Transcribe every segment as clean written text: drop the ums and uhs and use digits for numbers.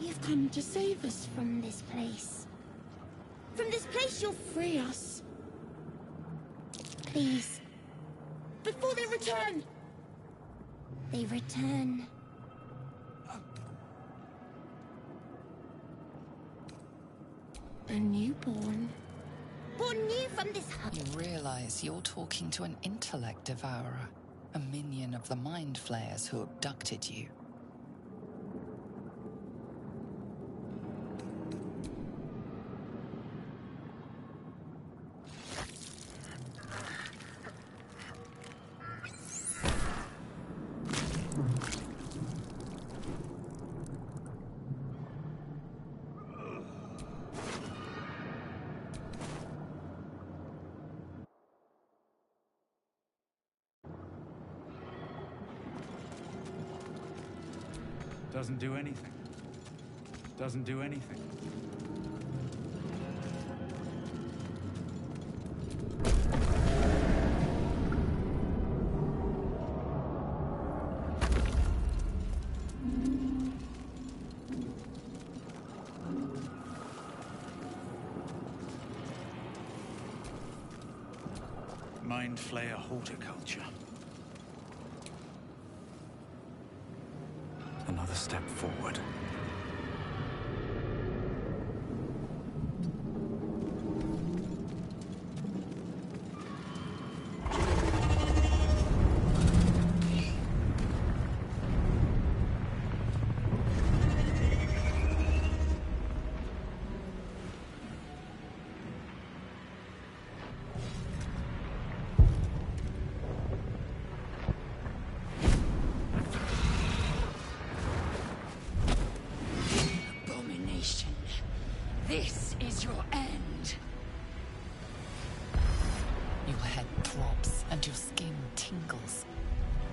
You've come to save us from this place. From this place you'll free us. Please. Before they return! They return. A newborn. Born new from this hut. You realize you're talking to an intellect devourer, a minion of the mind flayers who abducted you. Doesn't do anything. Doesn't do anything. Mind Flayer horticulture. Another step forward. This is your end. Your head throbs and your skin tingles.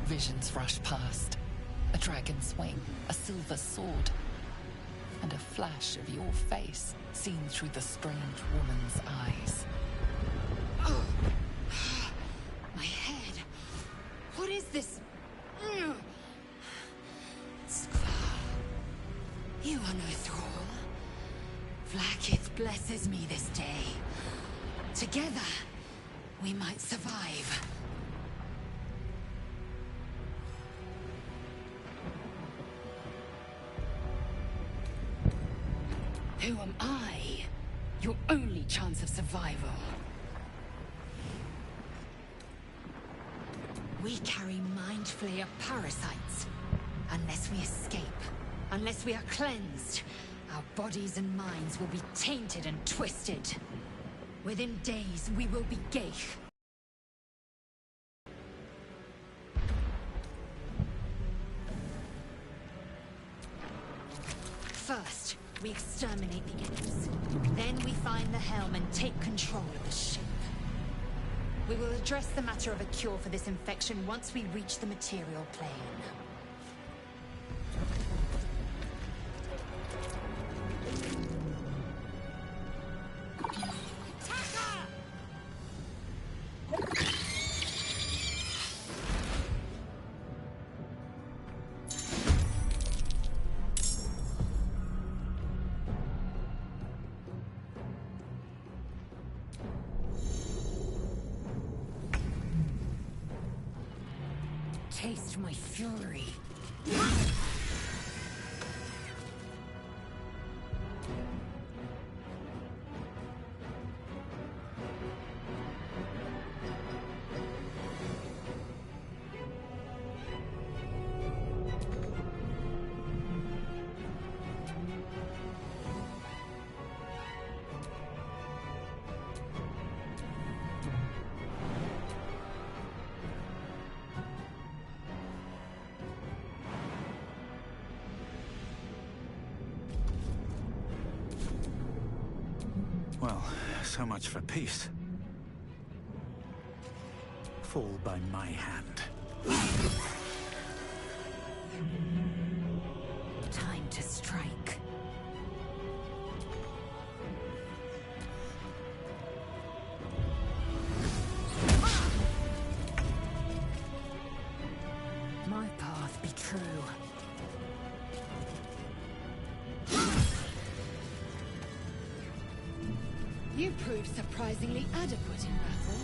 Visions rush past. A dragon's wing, a silver sword, and a flash of your face seen through the strange woman's eyes. Oh, my head. What is this? You are no thrall. Vlaakith blesses me this day. Together, we might survive. Who am I? Your only chance of survival. We carry Mind Flayer parasites. Unless we escape, unless we are cleansed, our bodies and minds will be tainted and twisted. Within days, we will be Geich. First, we exterminate the enemies. Then we find the helm and take control of the ship. We will address the matter of a cure for this infection once we reach the material plane. Taste my fury. So much for peace. Fall by my hand. Time to strike. My path be true. You proved surprisingly adequate in battle.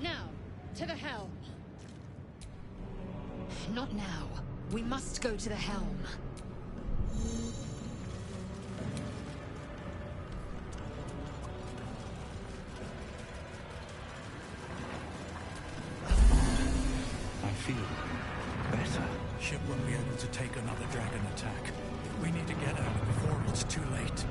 Now, to the helm. Not now. We must go to the helm. I feel better. Ship won't be able to take another dragon attack. We need to get out before it's too late.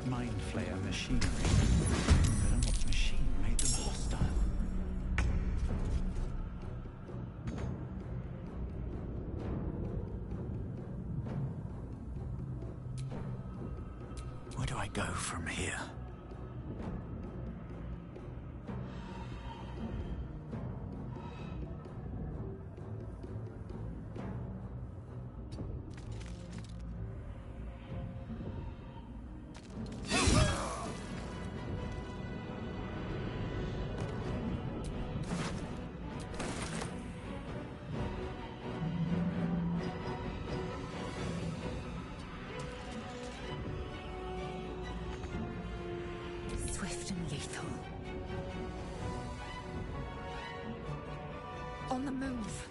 Mind flayer machinery. I don't know what machine made them hostile. Where do I go from here? Swift and lethal. On the move.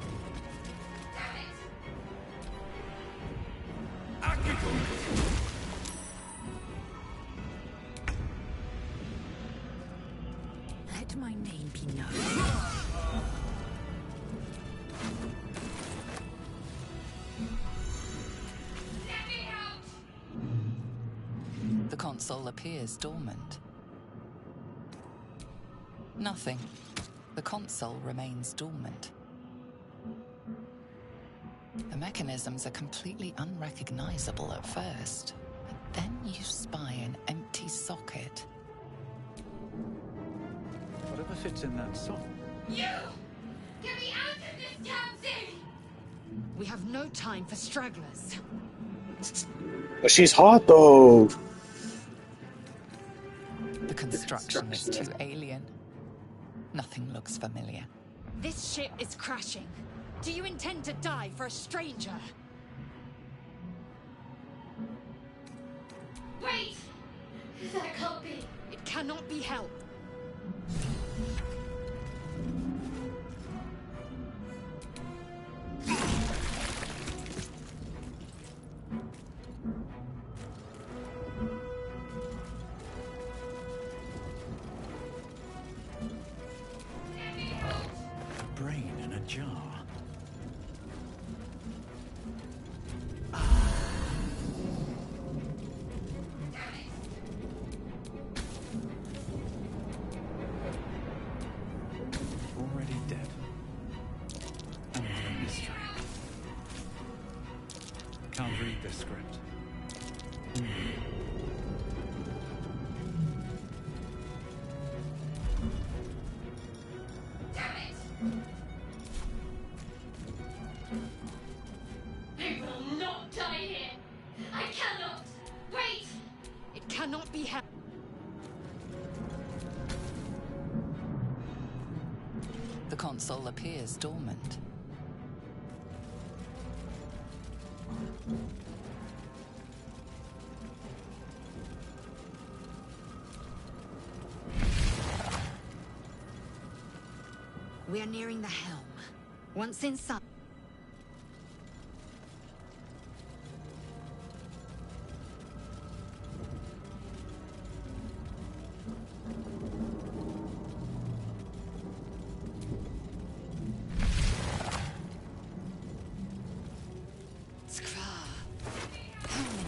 Let my name be known. The console appears dormant. Nothing. The console remains dormant. The mechanisms are completely unrecognizable at first, but then you spy an empty socket. Whatever fits in that socket. You! Get me out of this damn thing! We have no time for stragglers. But she's hot though. The construction is too alien. Nothing looks familiar. This ship is crashing. Do you intend to die for a stranger? Wait! That can't be. It cannot be helped. Brain in a jar. Already dead. Another mystery. Can't read this script. I will not die here. I cannot. Wait! It cannot be helped. The console appears dormant. We are nearing the helm. Once inside. Helm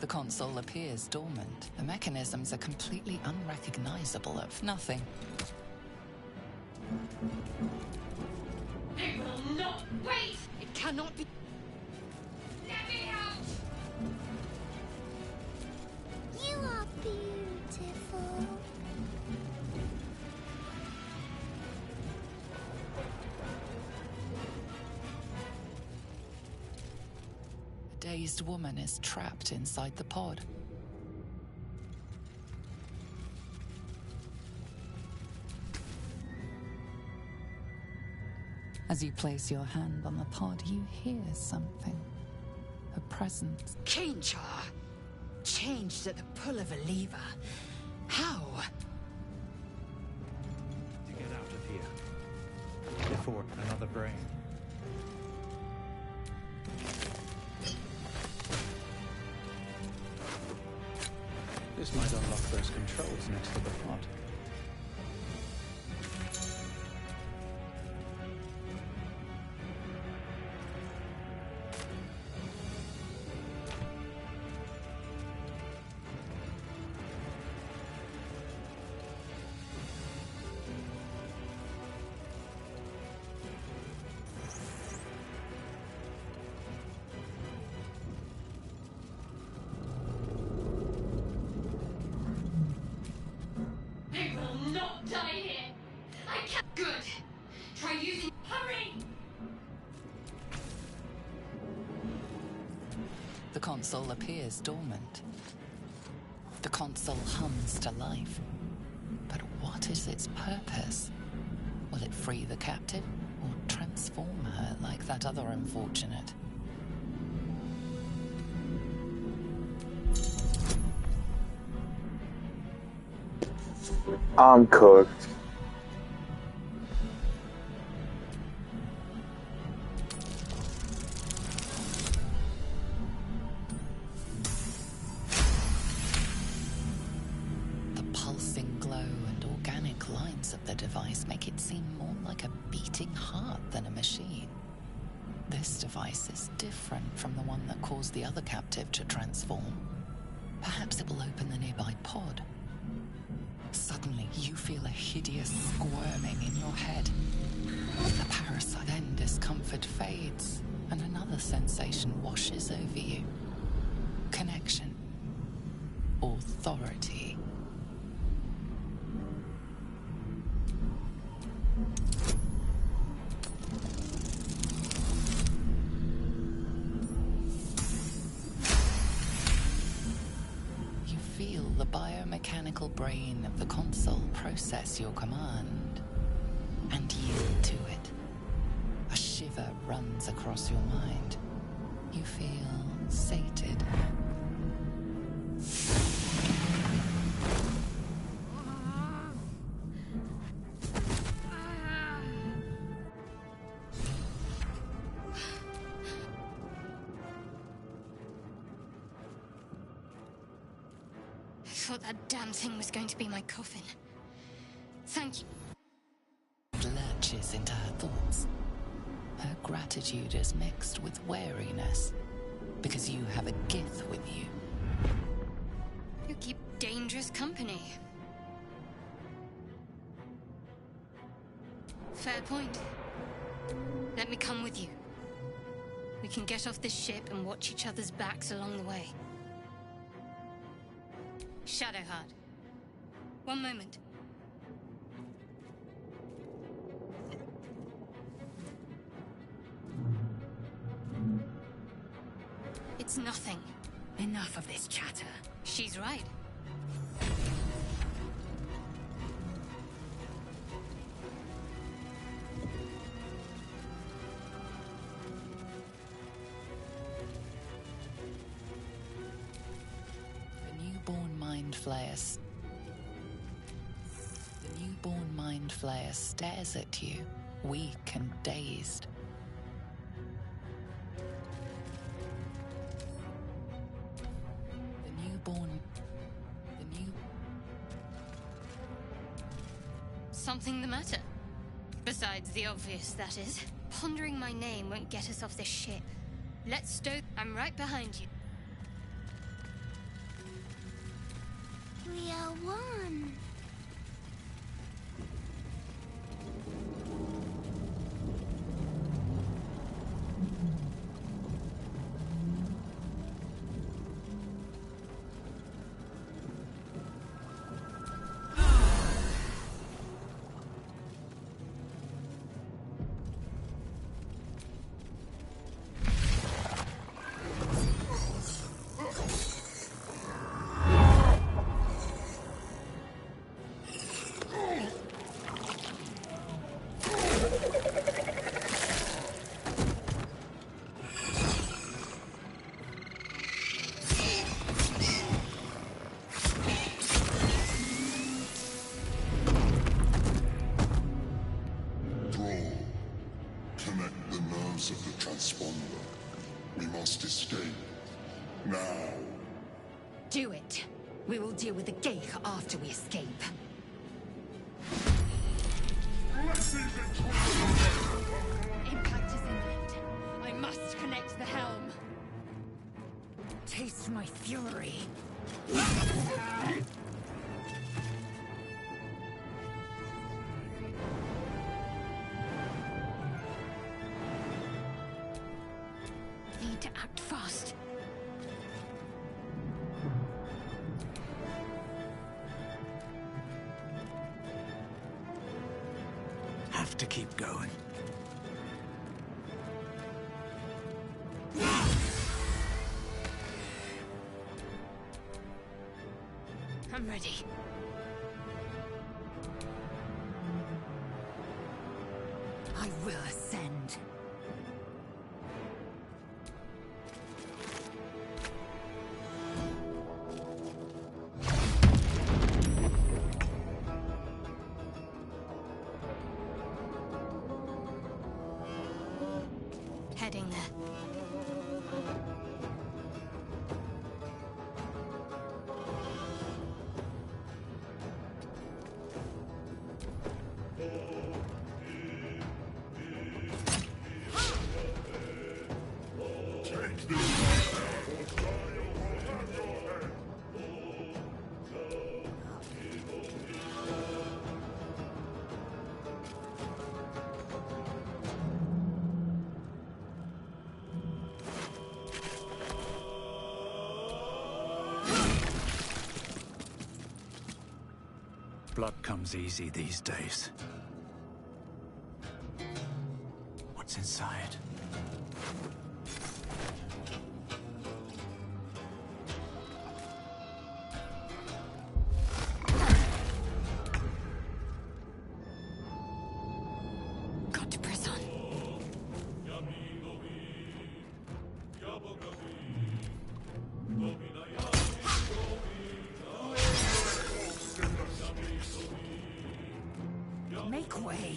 console appears dormant. The mechanisms are completely unrecognizable of nothing. They will not wait! It cannot be. Let me out! You are beautiful. A dazed woman is trapped inside the pod. As you place your hand on the pod, you hear something. A presence. Kinchar changed at the pull of a lever. How? To get out of here. Before another brain. This might unlock those controls next to the pod. They will not die here! I can't. Good! Try using. Hurry! The console appears dormant. The console hums to life. But what is its purpose? Will it free the captive or transform her like that other unfortunate? I'm cooked. The pulsing glow and organic lines of the device make it seem more like a beating heart than a machine. This device is different from the one that caused the other captive to transform. Perhaps it will open the nearby pod. Suddenly, you feel a hideous squirming in your head. The parasite. Then discomfort fades, and another sensation washes over you. Connection. Authority. You feel the biomechanical brain of the console process your command and yield to it. A shiver runs across your mind. You feel sated. I thought that damn thing was going to be my coffin. Thank you. Lurches into her thoughts. Her gratitude is mixed with wariness, because you have a Gith with you. You keep dangerous company. Fair point. Let me come with you. We can get off this ship and watch each other's backs along the way. ShadowHeart. One moment. It's nothing. Enough of this chatter. She's right. The newborn mind flayer stares at you, weak and dazed. Something the matter? Besides the obvious, that is. Pondering my name won't get us off this ship. Let's stow. I'm right behind you. We are one. Of the transponder. We must escape. Now. Do it. We will deal with the Geich after we escape. Impact is imminent. I must connect the helm. Taste my fury. Need to act fast. Have to keep going. I'm ready. I will ascend. Heading there. Blood comes easy these days. What's inside? Got to press on. Make way.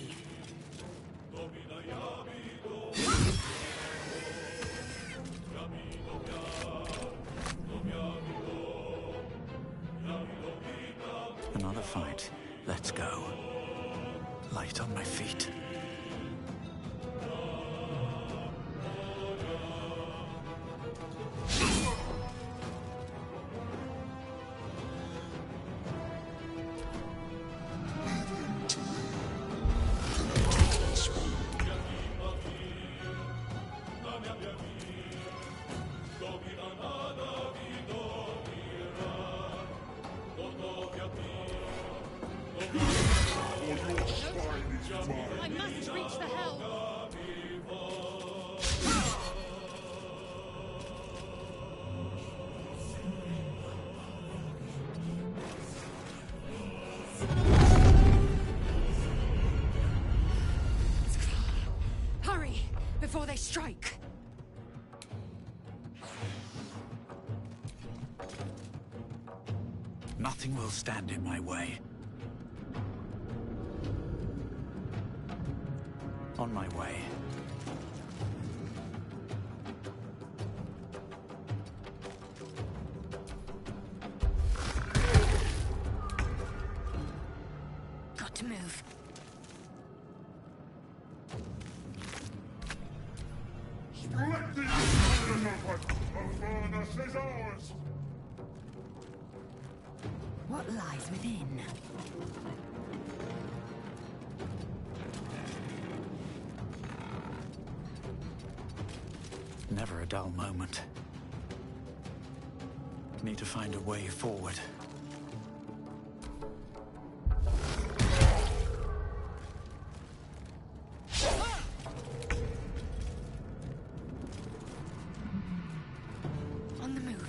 Another fight. Let's go. Light on my feet. I must reach the helm. Hurry, before they strike. Nothing will stand in my way. On my way. Got to move. Let the Furnace is ours! What lies within? Never a dull moment. Need to find a way forward. On the move.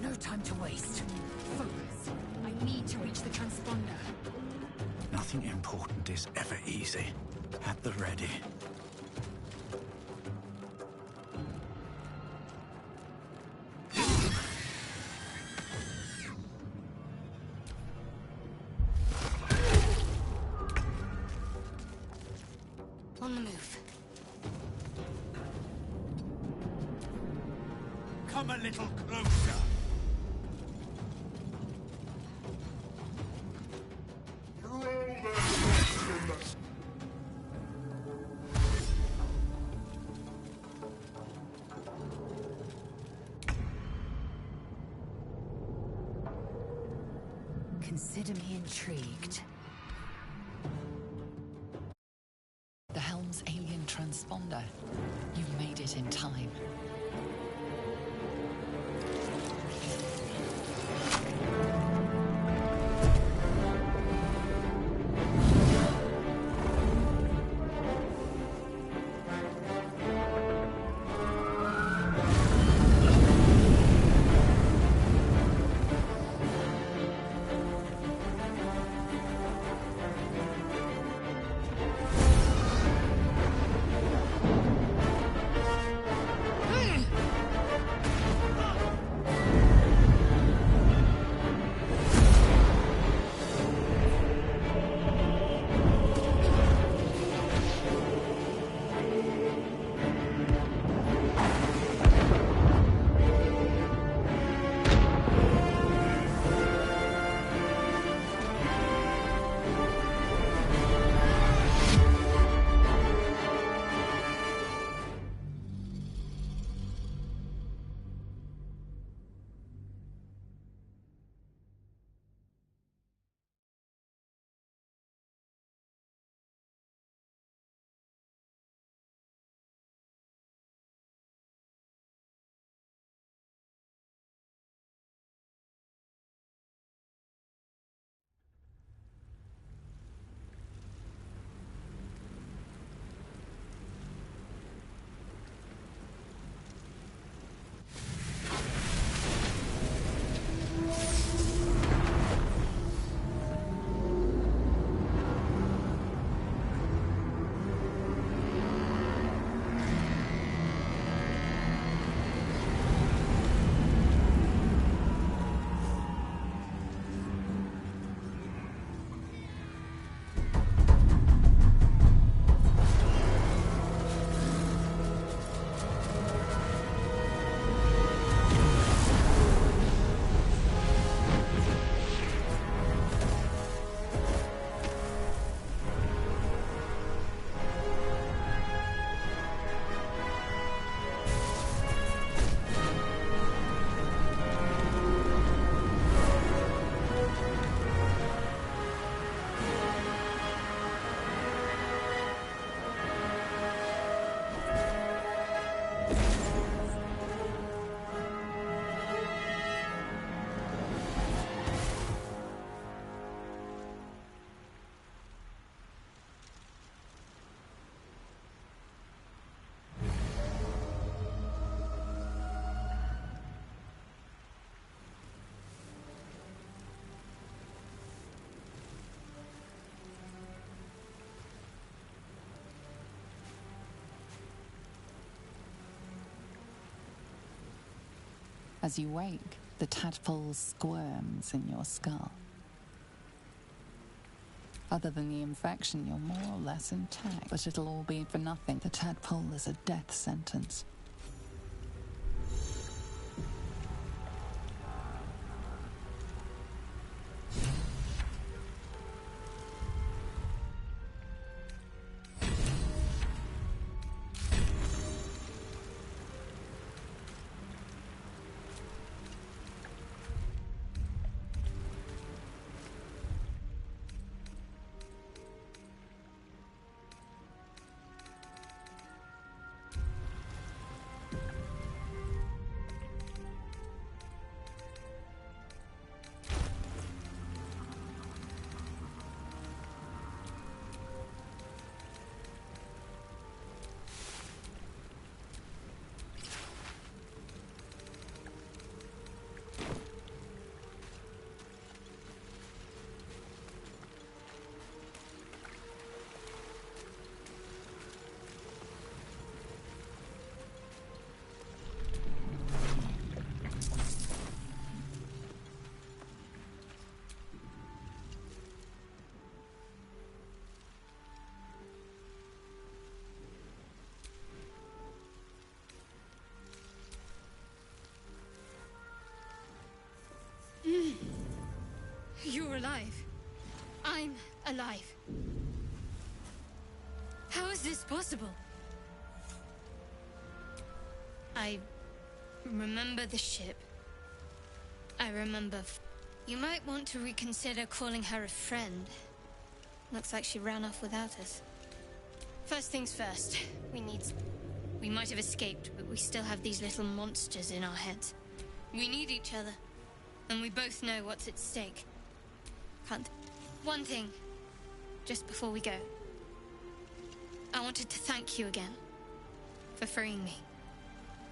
No time to waste. Focus. I need to reach the transponder. Nothing important is ever easy. At the ready. On the move. Come a little closer. Consider me intrigued. The Helm's alien transponder. You made it in time. As you wake, the tadpole squirms in your skull. Other than the infection, you're more or less intact, but it'll all be for nothing. The tadpole is a death sentence. You're alive. I'm alive. How is this possible? I remember the ship. I remember... You might want to reconsider calling her a friend. Looks like she ran off without us. First things first, we might have escaped, but we still have these little monsters in our heads. We need each other, and we both know what's at stake. One thing, just before we go. I wanted to thank you again for freeing me.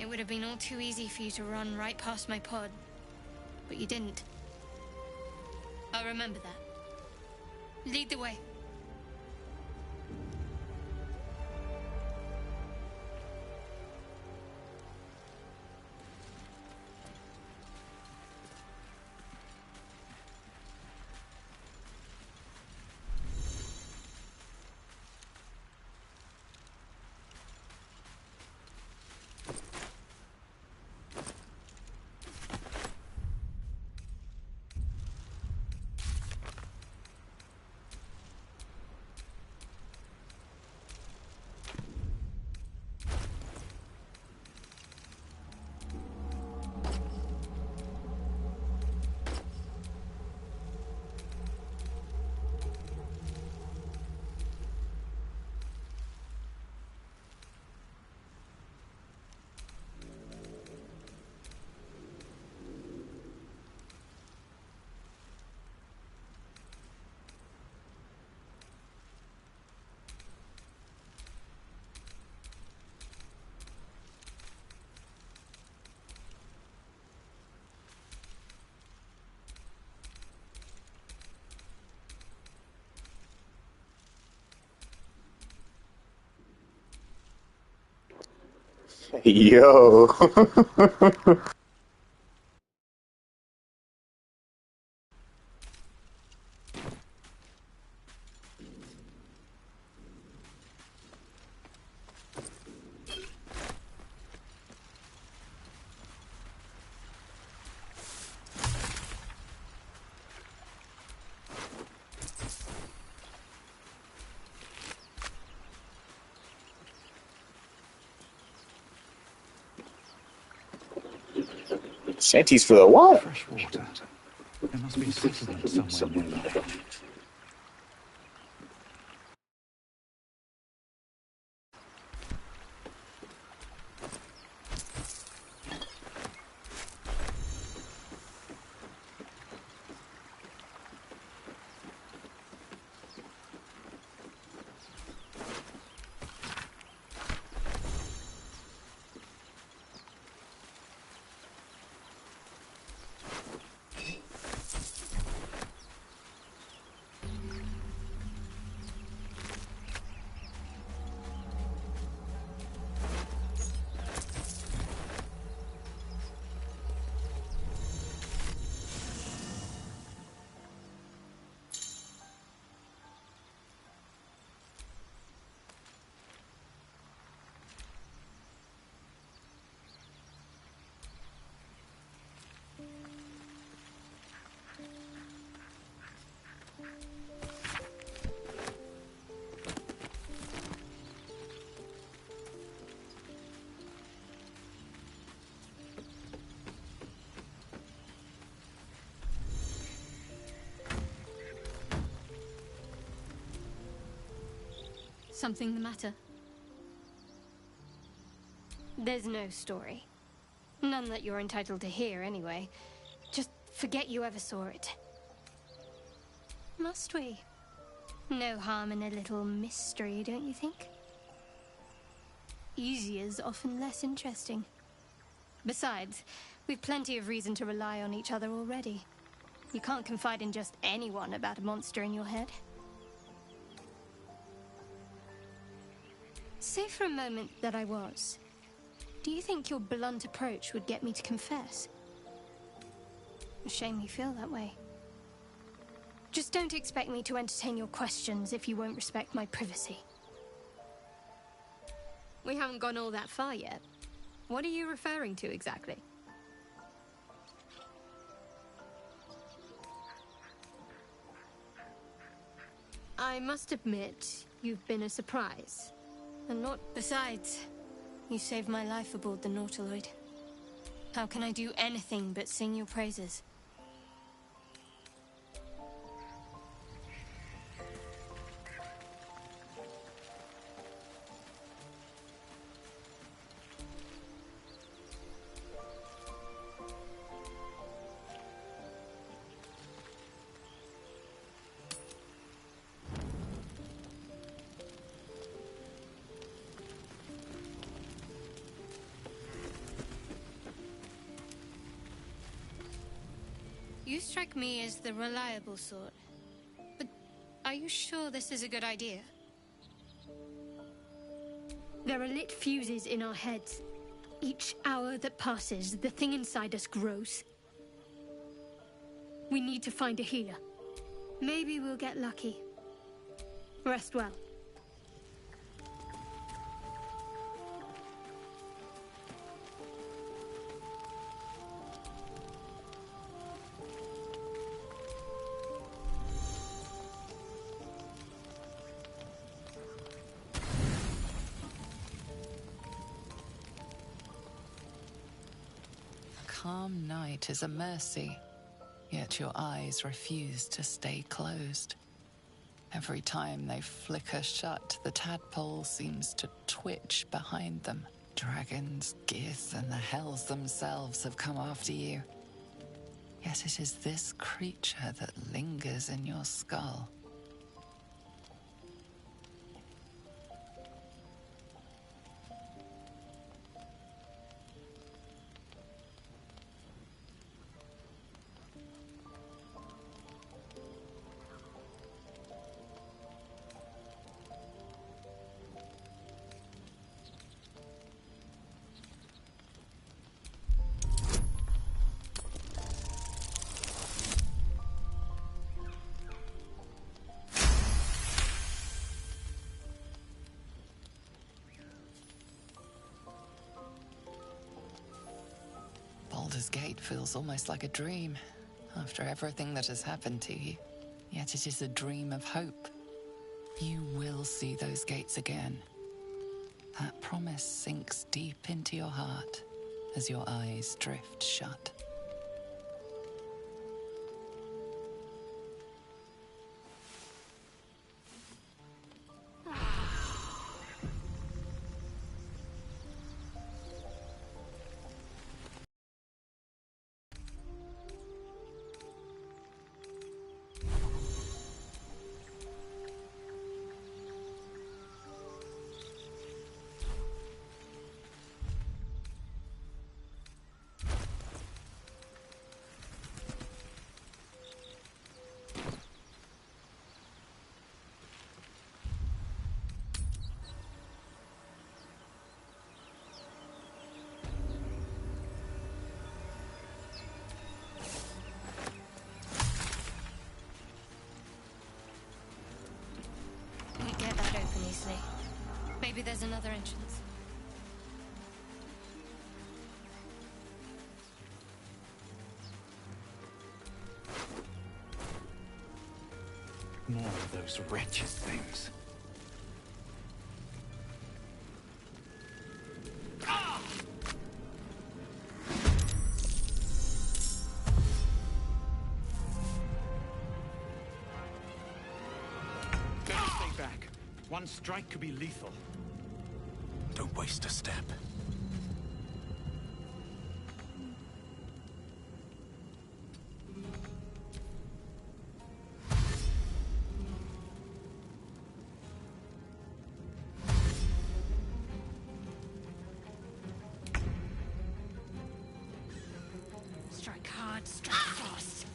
It would have been all too easy for you to run right past my pod, but you didn't. I'll remember that. Lead the way. Yo. Shanties for the what? Fresh water. There must be a settlement somewhere nearby. Something the matter? There's no story. None that you're entitled to hear, anyway. Just forget you ever saw it. Must we? No harm in a little mystery, don't you think? Easier's often less interesting. Besides, we've plenty of reason to rely on each other already. You can't confide in just anyone about a monster in your head. Say for a moment that I was. Do you think your blunt approach would get me to confess? A shame you feel that way. Just don't expect me to entertain your questions if you won't respect my privacy. We haven't gone all that far yet. What are you referring to exactly? I must admit, you've been a surprise. And not... Besides, you saved my life aboard the Nautiloid. How can I do anything but sing your praises? You strike me as the reliable sort. But are you sure this is a good idea? There are lit fuses in our heads. Each hour that passes, the thing inside us grows. We need to find a healer. Maybe we'll get lucky. Rest well. Calm night is a mercy, yet your eyes refuse to stay closed. Every time they flicker shut, the tadpole seems to twitch behind them. Dragons, Gith, and the hells themselves have come after you. Yet it is this creature that lingers in your skull. Baldur's Gate feels almost like a dream, after everything that has happened to you. Yet it is a dream of hope. You will see those gates again. That promise sinks deep into your heart as your eyes drift shut. Maybe there's another entrance. More of those wretched things. Better stay back. One strike could be lethal. Don't waste a step. Strike hard, strike fast.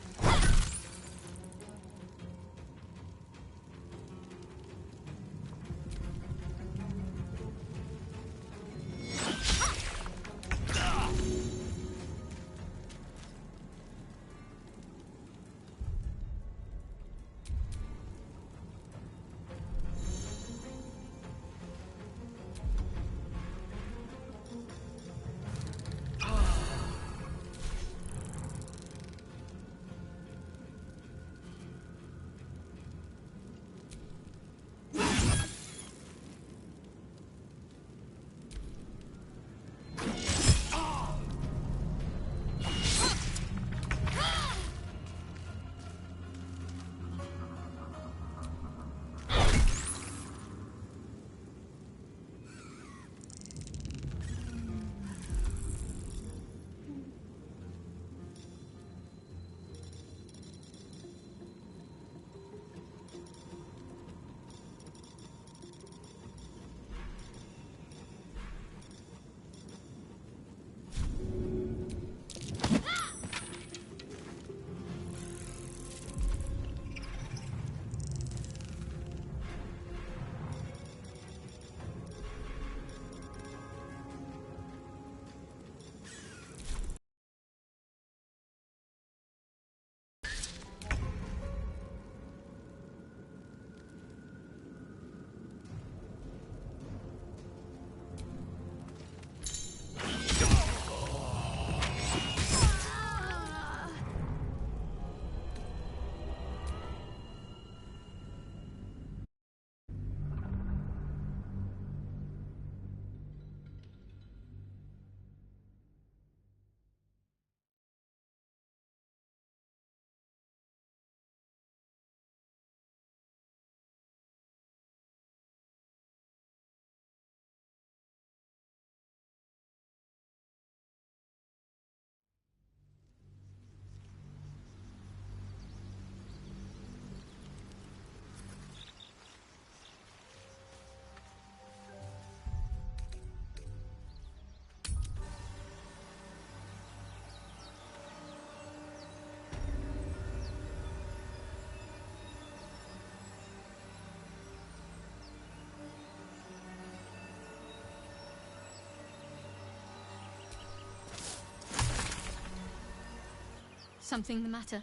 Something the matter?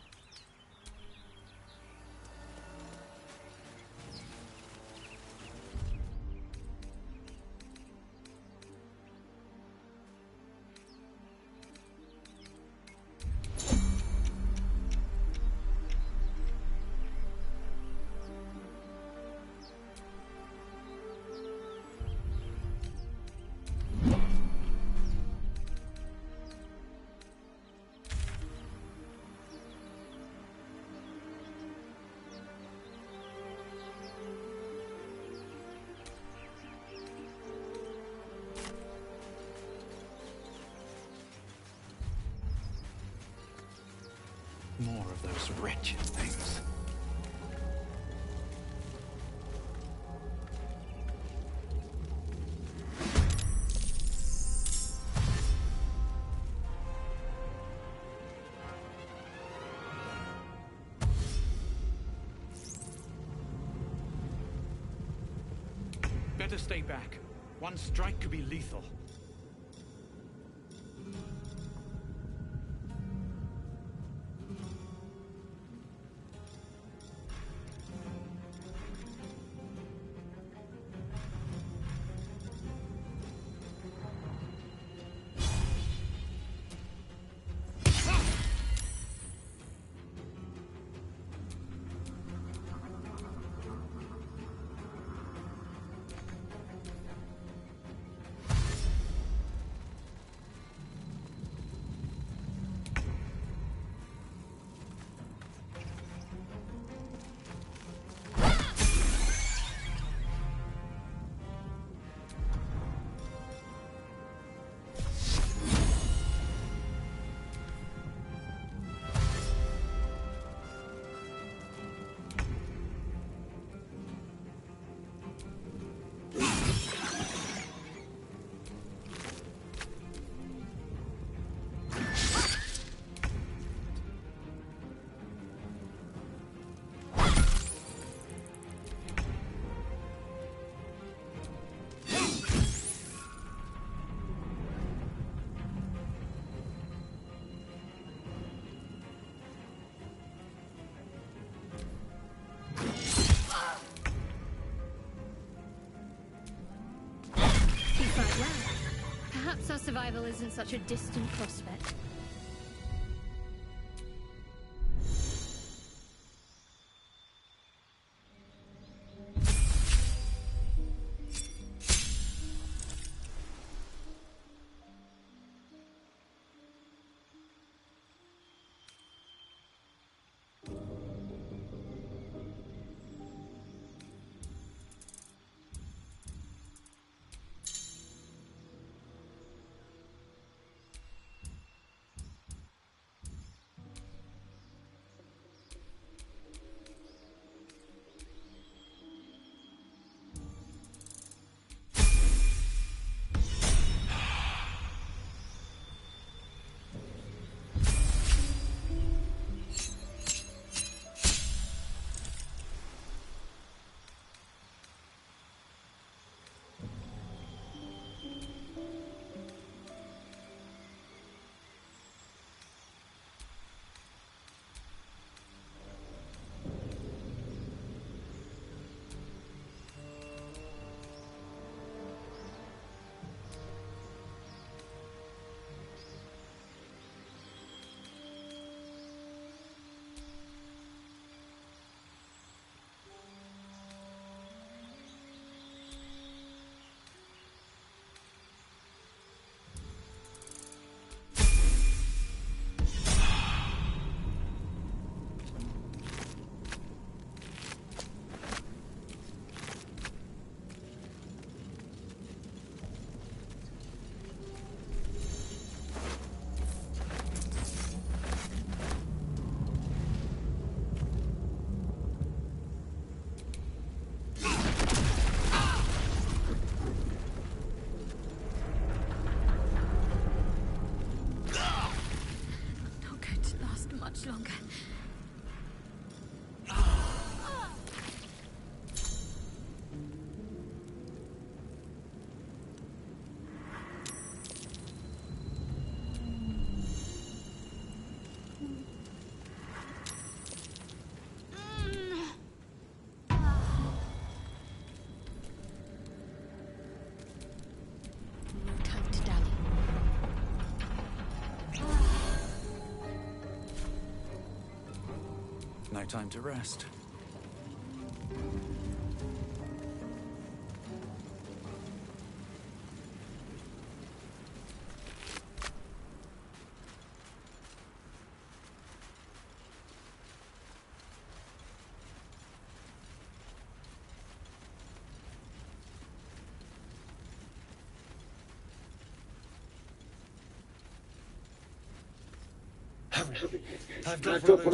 More of those wretched things. Better stay back. One strike could be lethal. Perhaps our survival isn't such a distant prospect. Longer. No time to dally. No time to rest.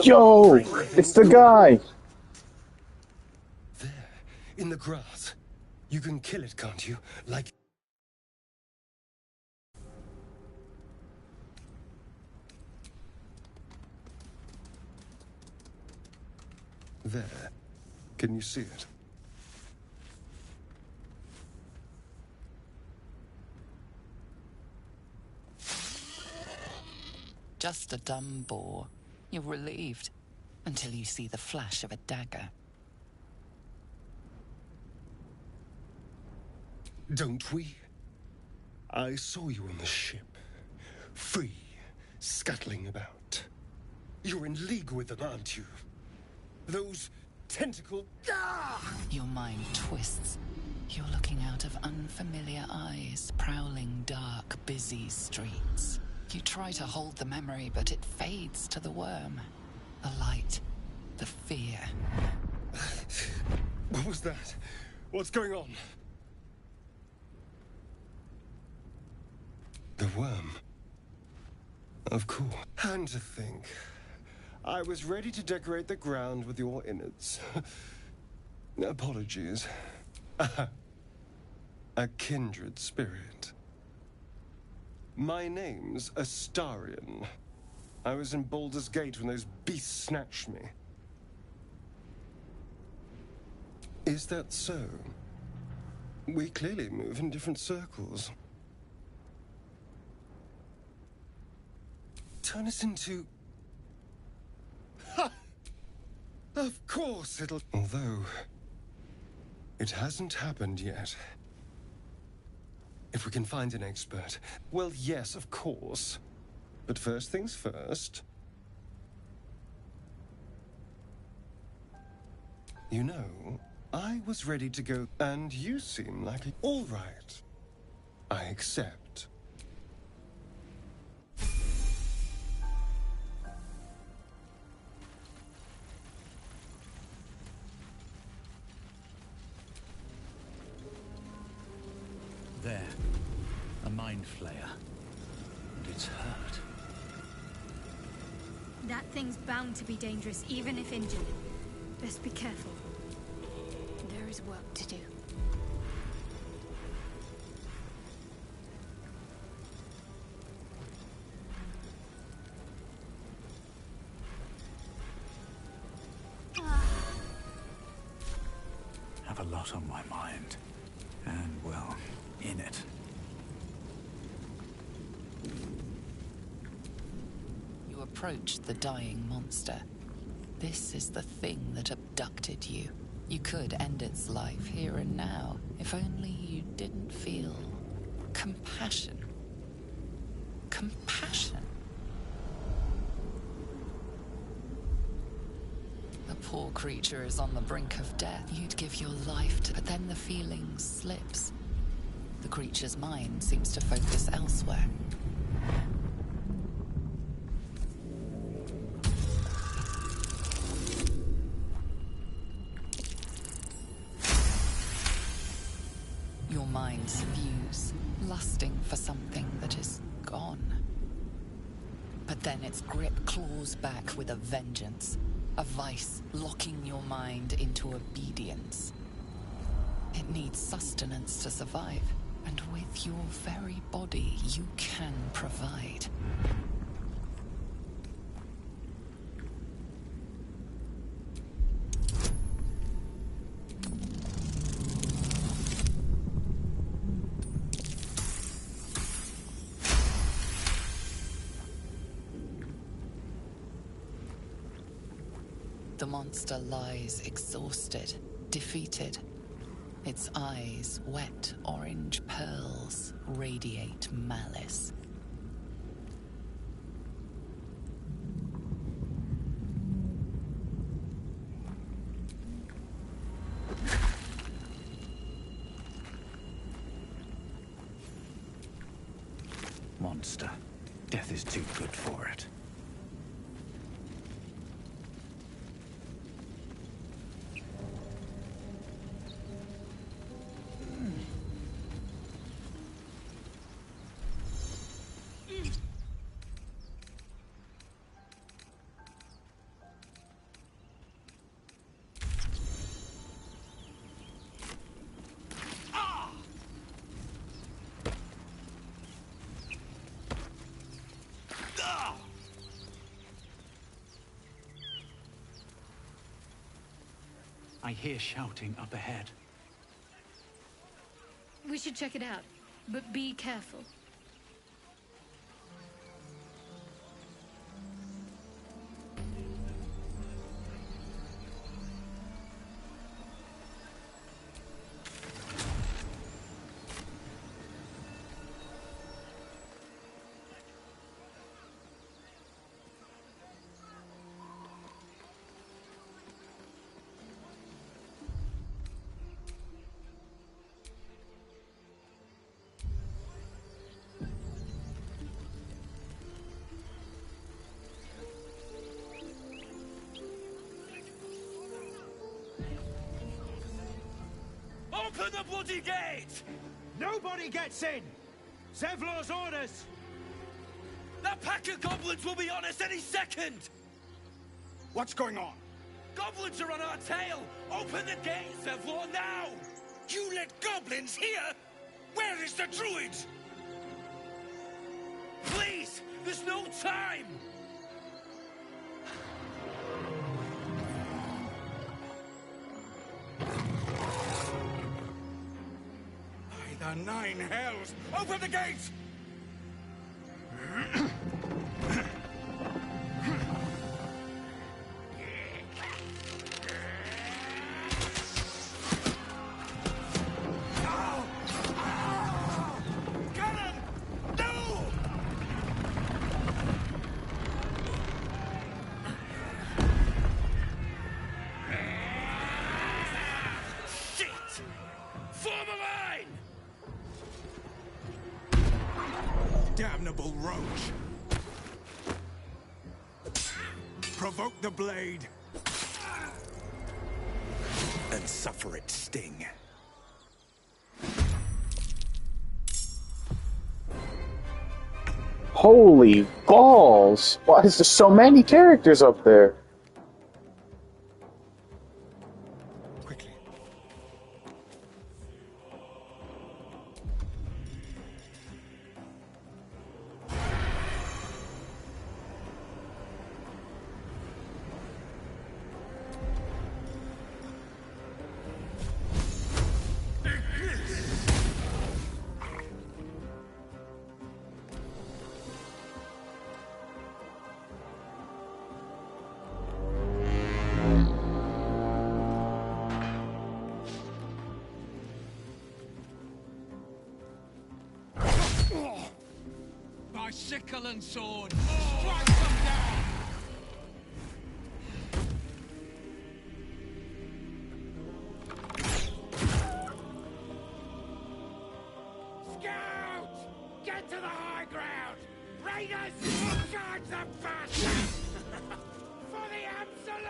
Yo, it's the guy. There, in the grass. You can kill it, can't you? Like... There. Can you see it? Just a dumb boar. You're relieved until you see the flash of a dagger. Don't we? I saw you on the ship. Free, scuttling about. You're in league with them, aren't you? Those tentacle... Ah! Your mind twists. You're looking out of unfamiliar eyes, prowling dark, busy streets. You try to hold the memory, but it fades to the worm. The light, the fear. What was that? What's going on? The worm. Of course. And to think, I was ready to decorate the ground with your innards. Apologies. A kindred spirit. My name's Astarion. I was in Baldur's Gate when those beasts snatched me. Is that so? We clearly move in different circles. Turn us into... Ha! Of course it'll... Although... it hasn't happened yet. If we can find an expert, well, yes, of course. But first things first. You know, I was ready to go, and you seem like it. All right. I accept. There. A mind flayer. And it's hurt. That thing's bound to be dangerous, even if injured. Best be careful. There is work to do. Have a lot on my mind. And, well, in it. You approach the dying monster. This is the thing that abducted you. You could end its life here and now, if only you didn't feel compassion. Compassion. The poor creature is on the brink of death. You'd give your life to, but then the feeling slips. The creature's mind seems to focus elsewhere. Your minds fuse, lusting for something that is gone. But then its grip claws back with a vengeance, a vice locking your mind into obedience. It needs sustenance to survive, and with your very body you can provide. The monster lies exhausted, defeated. Its eyes, wet orange pearls, radiate malice. Monster. Death is too good for it. I hear shouting up ahead. We should check it out, but be careful. Open the bloody gate! Nobody gets in! Zevlor's orders! That pack of goblins will be on us any second! What's going on? Goblins are on our tail! Open the gate, Zevlor, now! You let goblins here? Where is the druid? Please! There's no time! By the 9 hells! Open the gates! miserable roach. Provoke the blade. And suffer its sting. Holy balls! Why is there so many characters up there? Quickly. My sickle and sword! Strike them down! Scout! Get to the high ground! Raiders! Charge the bastards! For the absolute!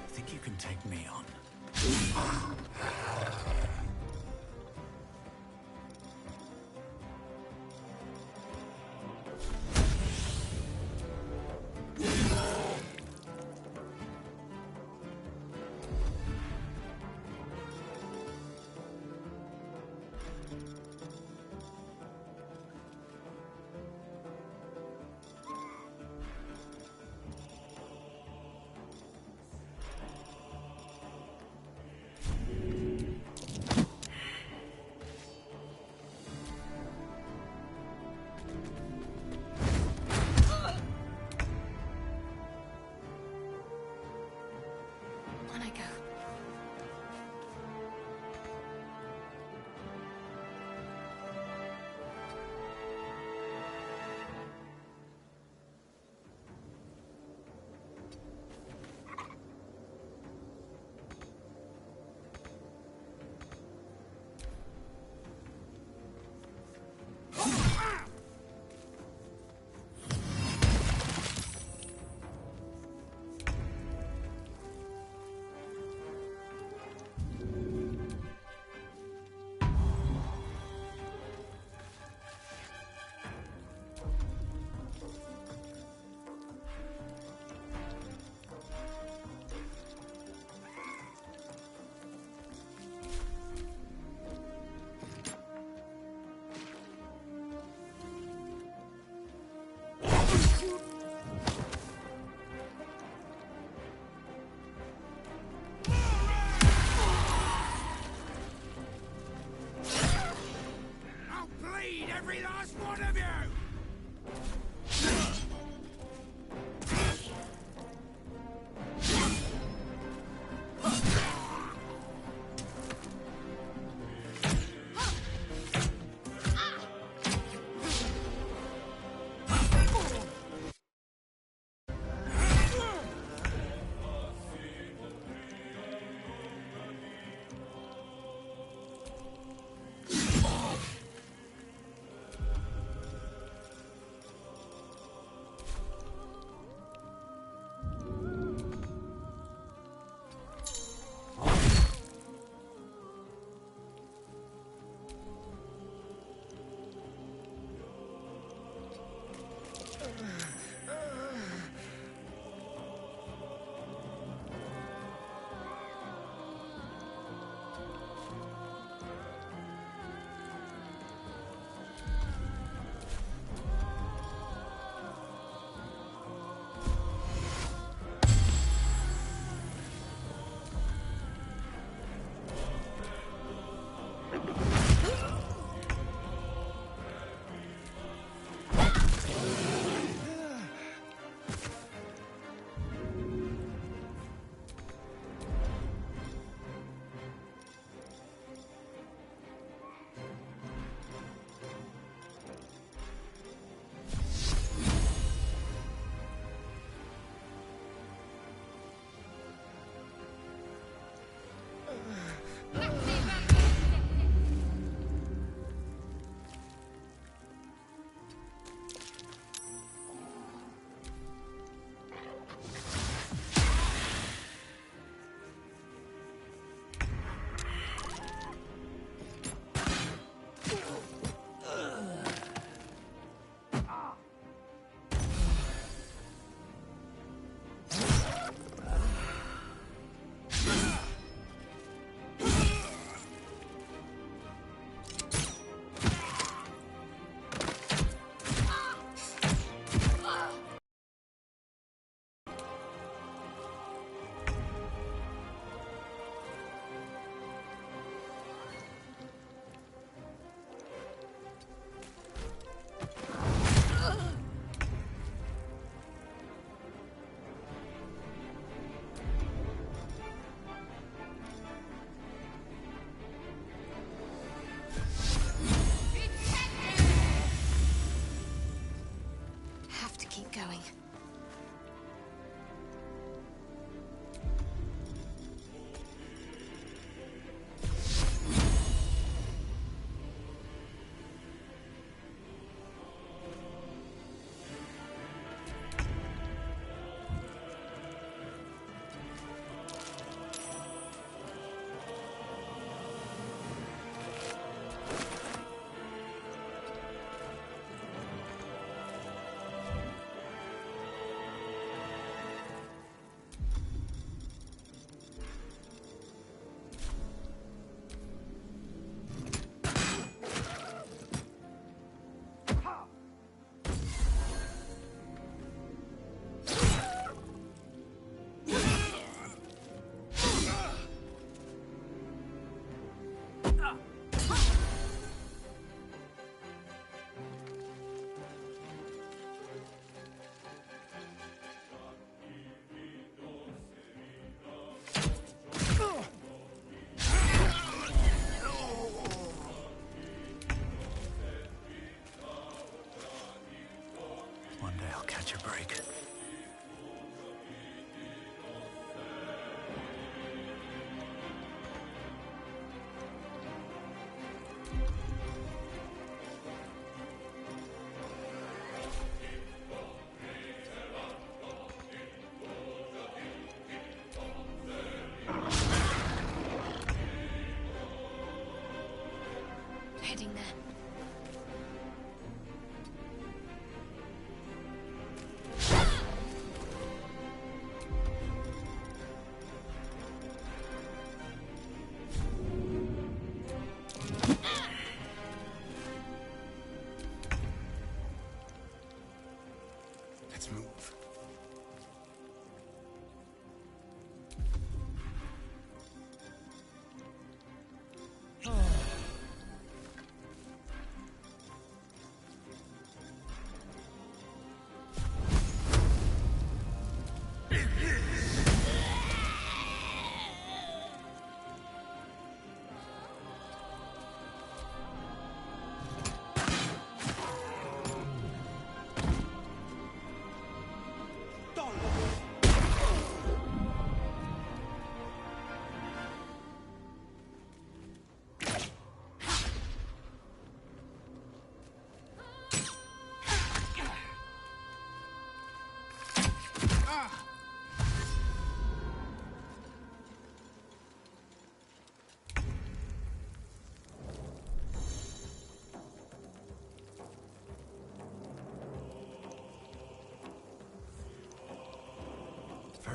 Think you can take me on? On I go.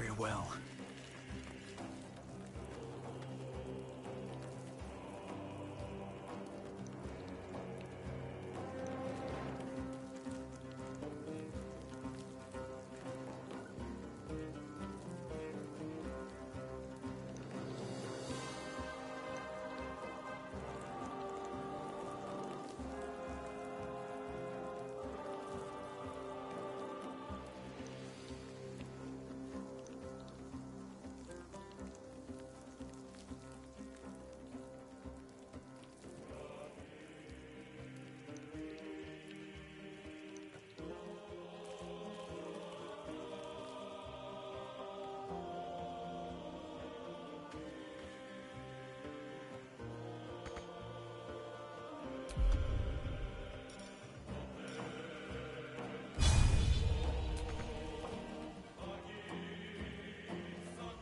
very well.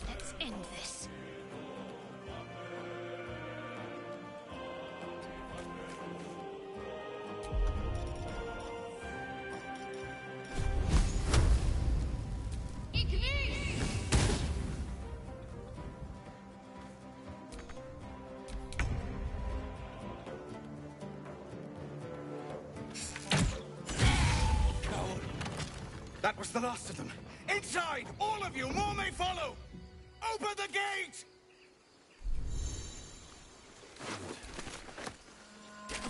Let's end this. That was the last of them. Inside! All of you! More may follow! Open the gate!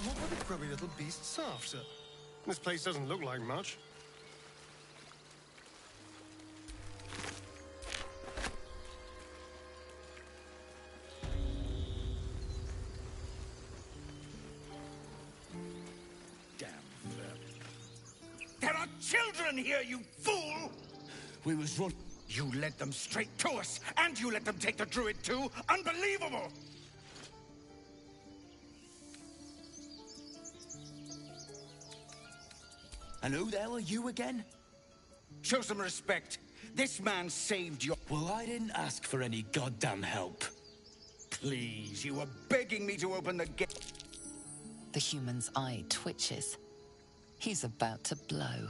What were the grubby little beasts after? This place doesn't look like much. Damn them. There are children here, you fool! We was run. You led them straight to us, and you let them take the druid too? Unbelievable! And who the hell are you again? Show some respect. This man saved your... Well, I didn't ask for any goddamn help. Please, you were begging me to open the gate. The human's eye twitches. He's about to blow.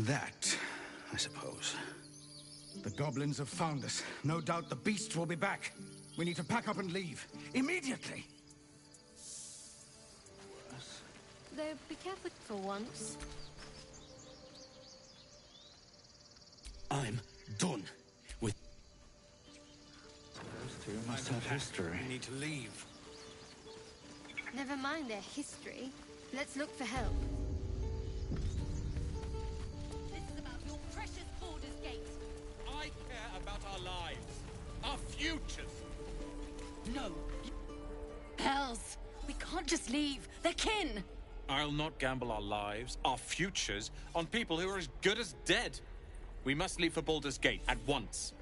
That, I suppose. The goblins have found us. No doubt the beasts will be back. We need to pack up and leave. Immediately! Though, be careful for once. I'm done with... Those two must have history. We need to leave. Never mind their history. Let's look for help. This is about your precious Baldur's Gate. I care about our lives. Our futures. No. Hells. We can't just leave. They're kin. I'll not gamble our lives, our futures, on people who are as good as dead. We must leave for Baldur's Gate at once.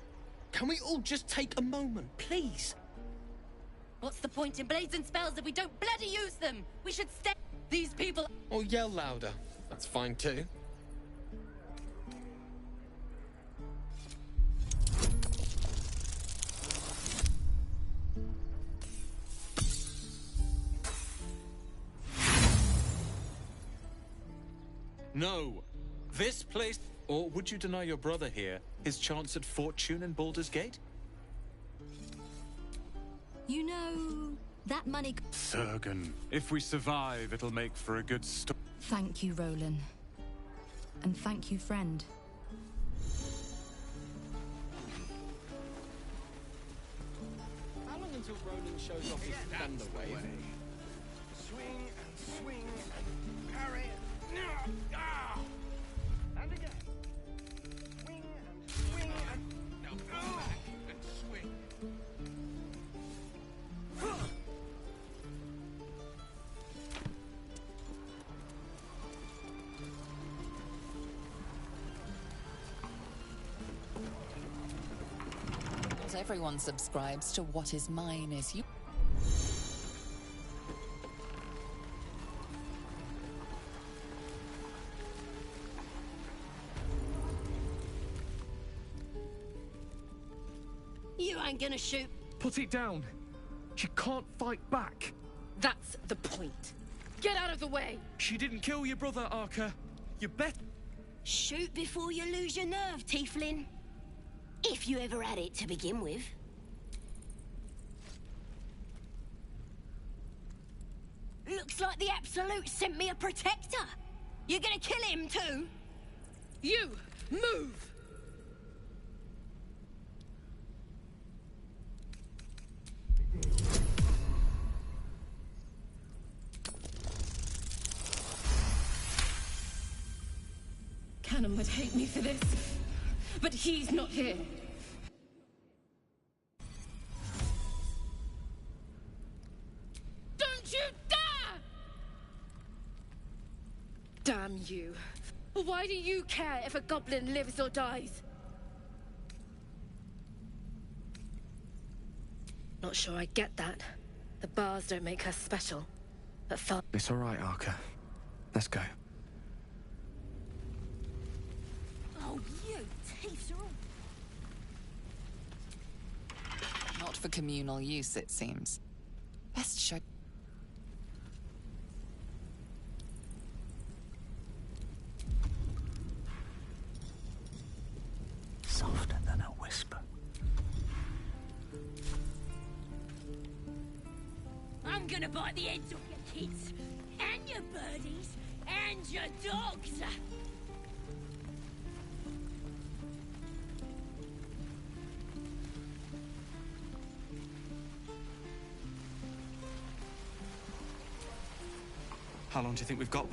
Can we all just take a moment, please? What's the point in blades and spells if we don't bloody use them? We should stay. These people... Or yell louder. That's fine too. No. This place... Or would you deny your brother here his chance at fortune in Baldur's Gate? You know, that money... Surgen. If we survive, it'll make for a good story. Thank you, Roland. And thank you, friend. How long until Roland shows off his thunder wave? Swing and swing and parry. Ah! And again. Swing and swing and... Now come back and swing. everyone subscribes to what is mine is you. You ain't gonna shoot. Put it down. She can't fight back. That's the point. Get out of the way. She didn't kill your brother, Arca. You bet. Shoot before you lose your nerve, Tieflin. If you ever had it to begin with. Looks like the Absolute sent me a protector. You're gonna kill him too? You, move! Cannon would hate me for this, but he's not here. Don't you dare! Damn you. Why do you care if a goblin lives or dies? Not sure I get that. The bars don't make her special. But fun. It's all right, Arca. Let's go. Oh, you teeth are all... Not for communal use, it seems. Best show. Softer than a whisper. I'm gonna bite the heads off your kids, and your birdies, and your dogs. How long do you think we've got?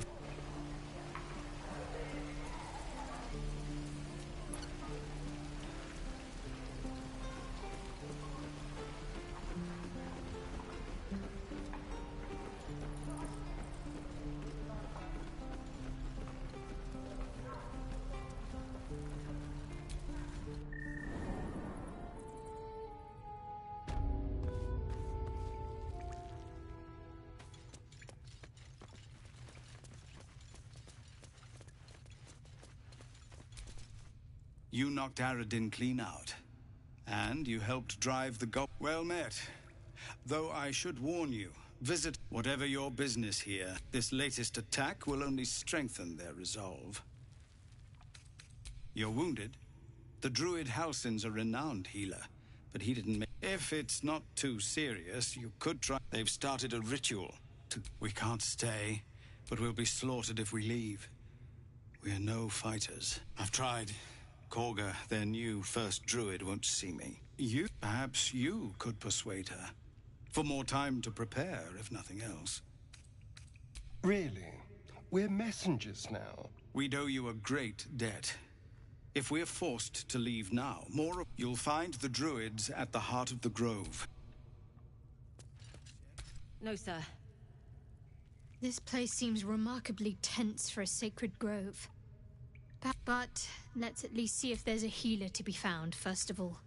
You knocked Aradin clean out. And you helped drive the Well met. Though I should warn you, visit whatever your business here. This latest attack will only strengthen their resolve. You're wounded? The druid Halsin's a renowned healer, but he didn't make... If it's not too serious, you could try... They've started a ritual. We can't stay, but we'll be slaughtered if we leave. We're no fighters. I've tried. Korga, their new first druid, won't see me. Perhaps you could persuade her. For more time to prepare, if nothing else. Really? We're messengers now. We'd owe you a great debt. If we're forced to leave now, you'll find the druids at the heart of the grove. No, sir. This place seems remarkably tense for a sacred grove. But let's at least see if there's a healer to be found, first of all.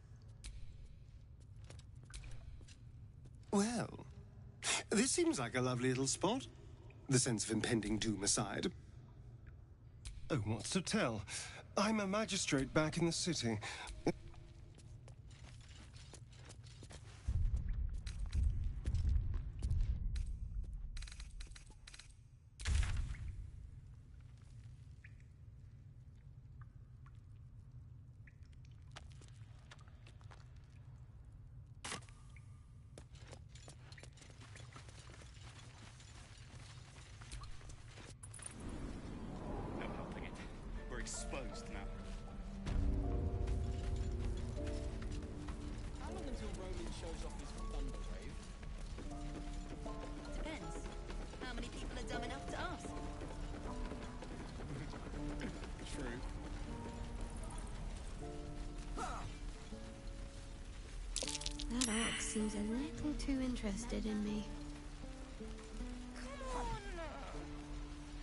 Well, this seems like a lovely little spot. The sense of impending doom aside. Oh, what's to tell? I'm a magistrate back in the city. Exposed now. How long until Roman shows off his thunder wave? Depends. How many people are dumb enough to ask? True. That orc seems a little too interested in me. Come on!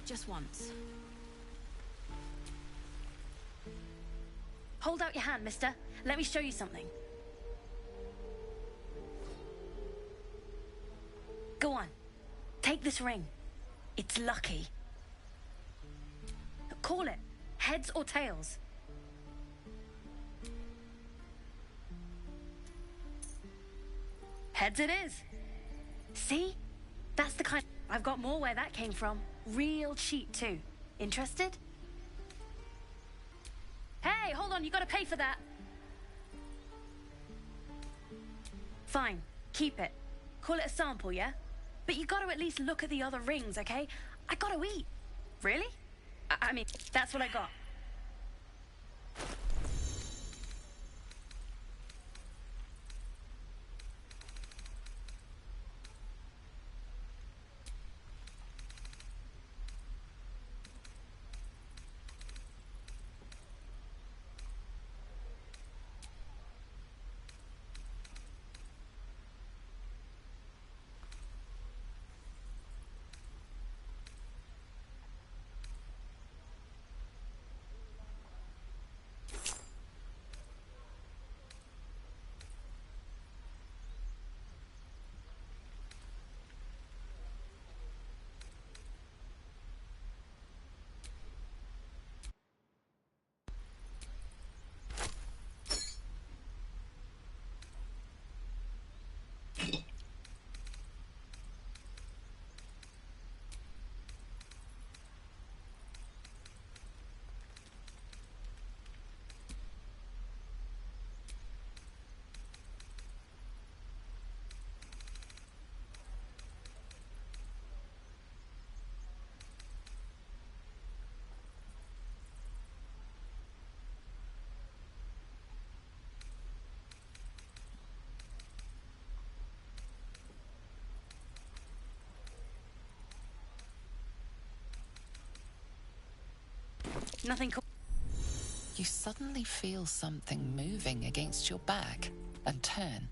Just once. Hold out your hand, mister. Let me show you something. this ring. It's lucky. Call it. Heads or tails. Heads it is. See? That's the kind... I've got more where that came from. Real cheap, too. Interested? Hey, hold on, you gotta pay for that. Fine, keep it. Call it a sample, yeah? But you gotta at least look at the other rings, okay? I gotta eat. Really? I mean, that's what I got. Nothing cool. You suddenly feel something moving against your back and turn.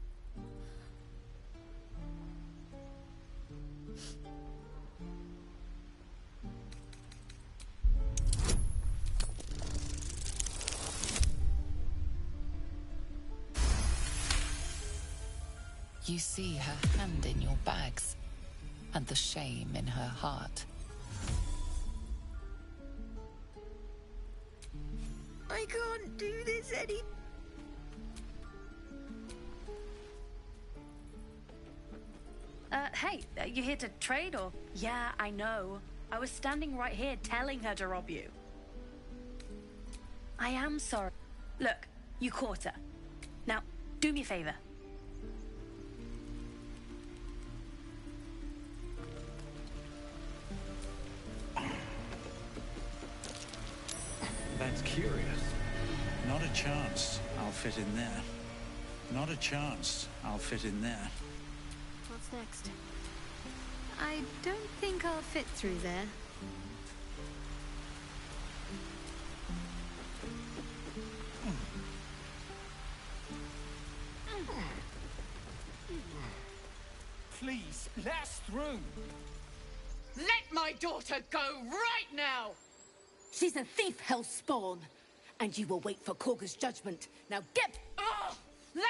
You see her hand in your bags and the shame in her heart. I can't do this any... Hey, you here to trade or... Yeah, I know. I was standing right here telling her to rob you. I am sorry. Look, you caught her. Now, do me a favor. That's curious. Not a chance I'll fit in there. Not a chance I'll fit in there. What's next? I don't think I'll fit through there. Please, let us through. Let my daughter go right now! She's a thief, hellspawn. And you will wait for Korga's judgment. Now get... Oh! Let...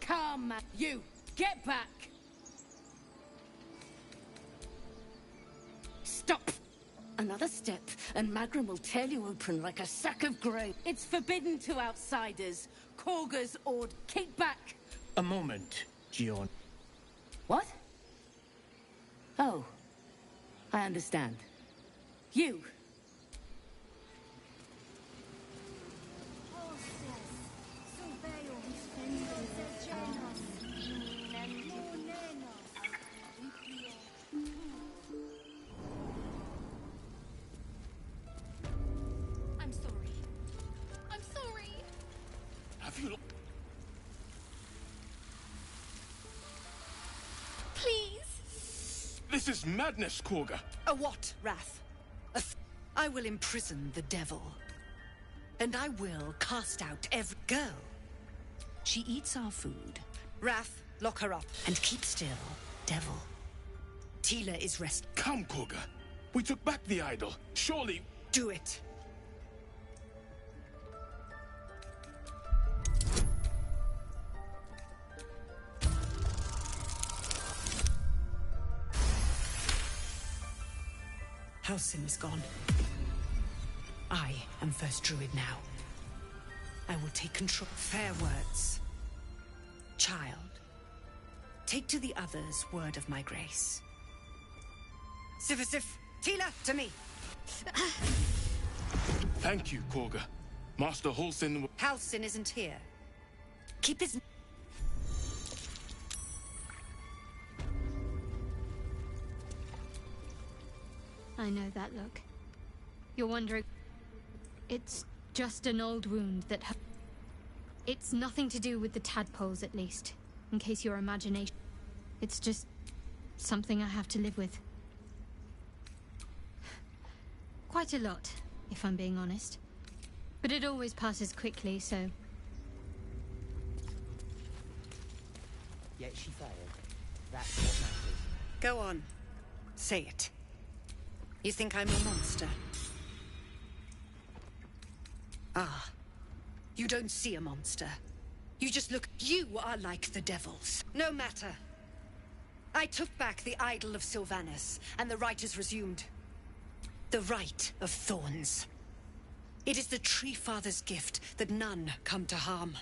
Come, you! Get back! Stop! Another step, and Magram will tear you open like a sack of grain. It's forbidden to outsiders. Korga's order. Keep back! A moment, Gion. What? Oh. I understand. You! I'm sorry. I'm sorry. Have you... Please. This is madness, Korga. A what, Wrath? I will imprison the devil. And I will cast out every girl. She eats our food. Wrath, lock her up. And keep still, devil. Tila is rest. Come, Korga. We took back the idol. Surely... Do it. Halsin is gone. I am first druid now. I will take control. Fair words. Child, take to the others word of my grace. Sif, Tila, to me. Thank you, Korga. Master Halsin... Halsin isn't here. Keep his... I know that look. You're wondering... It's just an old wound that... It's nothing to do with the tadpoles, at least. In case your imagination... It's just... something I have to live with. Quite a lot, if I'm being honest. But it always passes quickly, so... Yet she failed. That's what matters. Go on. Say it. You think I'm a monster? Ah. You don't see a monster. You just look... You are like the devils. No matter. I took back the idol of Sylvanas, and the rite is resumed. The rite of thorns. It is the Tree Father's gift that none come to harm.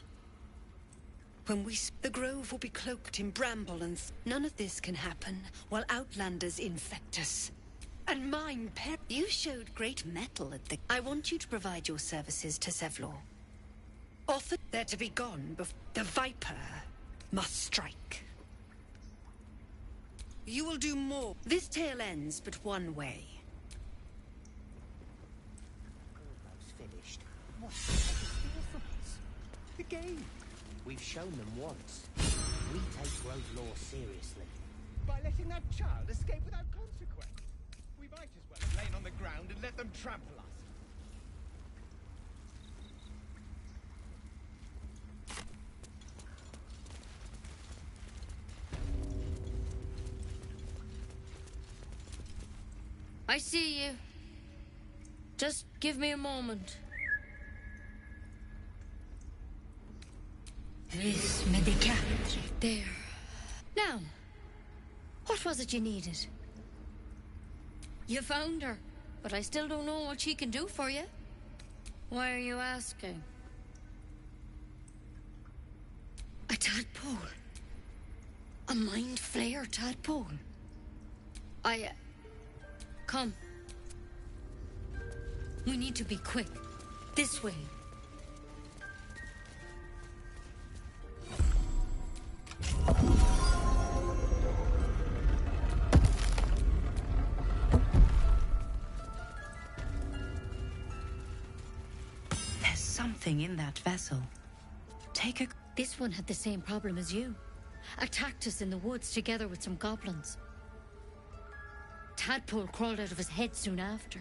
When the grove will be cloaked in bramble and... None of this can happen while Outlanders infect us. And mine, you showed great mettle at the... I want you to provide your services to Zevlor. Offer they're to be gone before... The Viper must strike. You will do more. This tale ends but one way. Almost finished. What? They steal from us? The game. We've shown them once. We take Grove law seriously. By letting that child escape without consequence. We might as well have lain on the ground and let them trample us. I see you. Just give me a moment. Ris medicant. There. Now, what was it you needed? You found her, but I still don't know what she can do for you. Why are you asking? A tadpole. A mind flayer tadpole. Come. We need to be quick. This way. There's something in that vessel. Take a... This one had the same problem as you. Attacked us in the woods together with some goblins. Tadpole crawled out of his head soon after.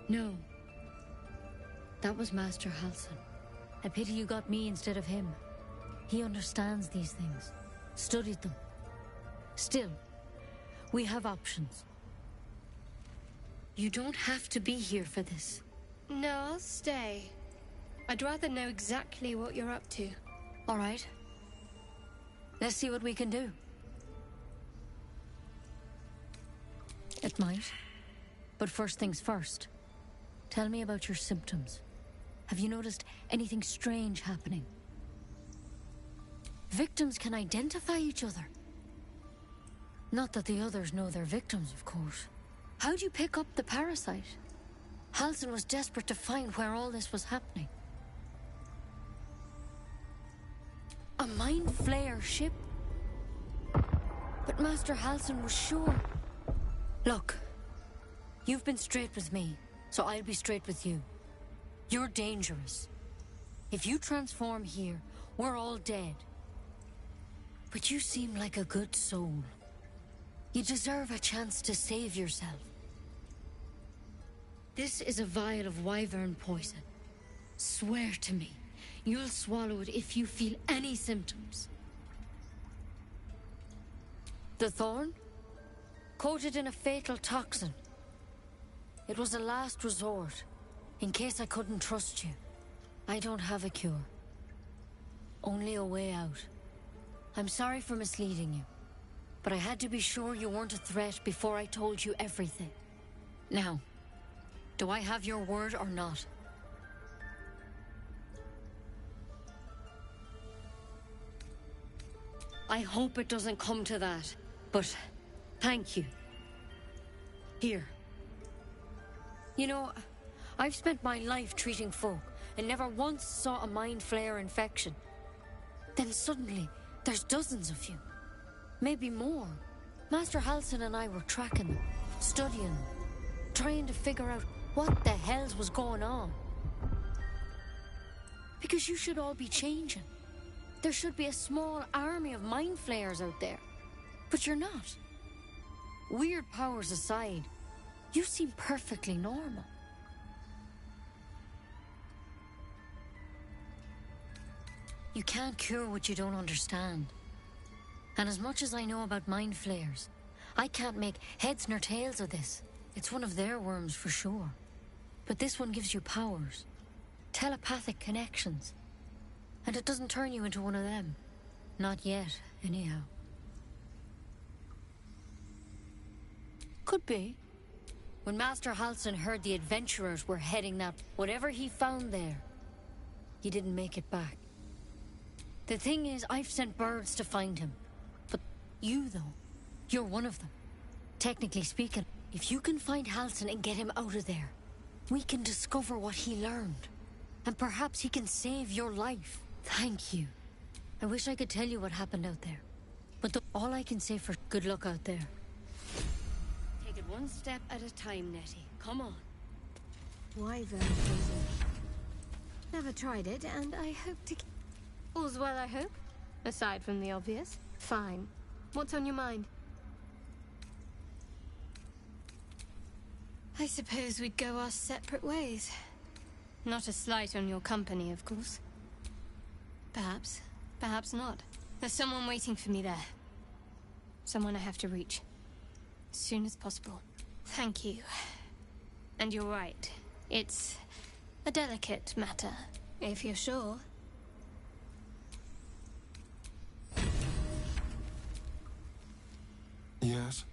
No. That was Master Halsin. I pity you got me instead of him. He understands these things. Studied them. Still, we have options. You don't have to be here for this. No, I'll stay. I'd rather know exactly what you're up to. All right. Let's see what we can do. It might. But first things first. Tell me about your symptoms. Have you noticed anything strange happening? Victims can identify each other. Not that the others know they're victims, of course. How'd you pick up the parasite? Halsin was desperate to find where all this was happening. A mind flayer ship? But Master Halsin was sure. Look, you've been straight with me, so I'll be straight with you. You're dangerous. If you transform here, we're all dead. But you seem like a good soul. You deserve a chance to save yourself. This is a vial of wyvern poison. Swear to me, you'll swallow it if you feel any symptoms. The thorn? Coated in a fatal toxin. It was a last resort, in case I couldn't trust you. I don't have a cure. Only a way out. I'm sorry for misleading you, but I had to be sure you weren't a threat before I told you everything. Now, do I have your word or not? I hope it doesn't come to that, but thank you. Here. You know, I've spent my life treating folk and never once saw a mind flare infection. Then suddenly, there's dozens of you. Maybe more. Master Halsin and I were tracking them, studying them, trying to figure out what the hells was going on. Because you should all be changing. There should be a small army of mind flayers out there. But you're not. Weird powers aside, you seem perfectly normal. You can't cure what you don't understand. And as much as I know about mind flayers, I can't make heads nor tails of this. It's one of their worms for sure. But this one gives you powers. Telepathic connections. And it doesn't turn you into one of them. Not yet, anyhow. Could be. When Master Halsin heard the adventurers were heading that, whatever he found there, he didn't make it back. The thing is, I've sent birds to find him. But you, though, you're one of them. Technically speaking, if you can find Halsin and get him out of there, we can discover what he learned. And perhaps he can save your life. Thank you. I wish I could tell you what happened out there. But all I can say for good luck out there. Take it one step at a time, Nettie. Come on. Wyvern poison. Never tried it, and I hope to... All's well, I hope? Aside from the obvious. Fine. What's on your mind? I suppose we'd go our separate ways. Not a slight on your company, of course. Perhaps. Perhaps not. There's someone waiting for me there. Someone I have to reach. As soon as possible. Thank you. And you're right. It's a delicate matter, if you're sure. Yes?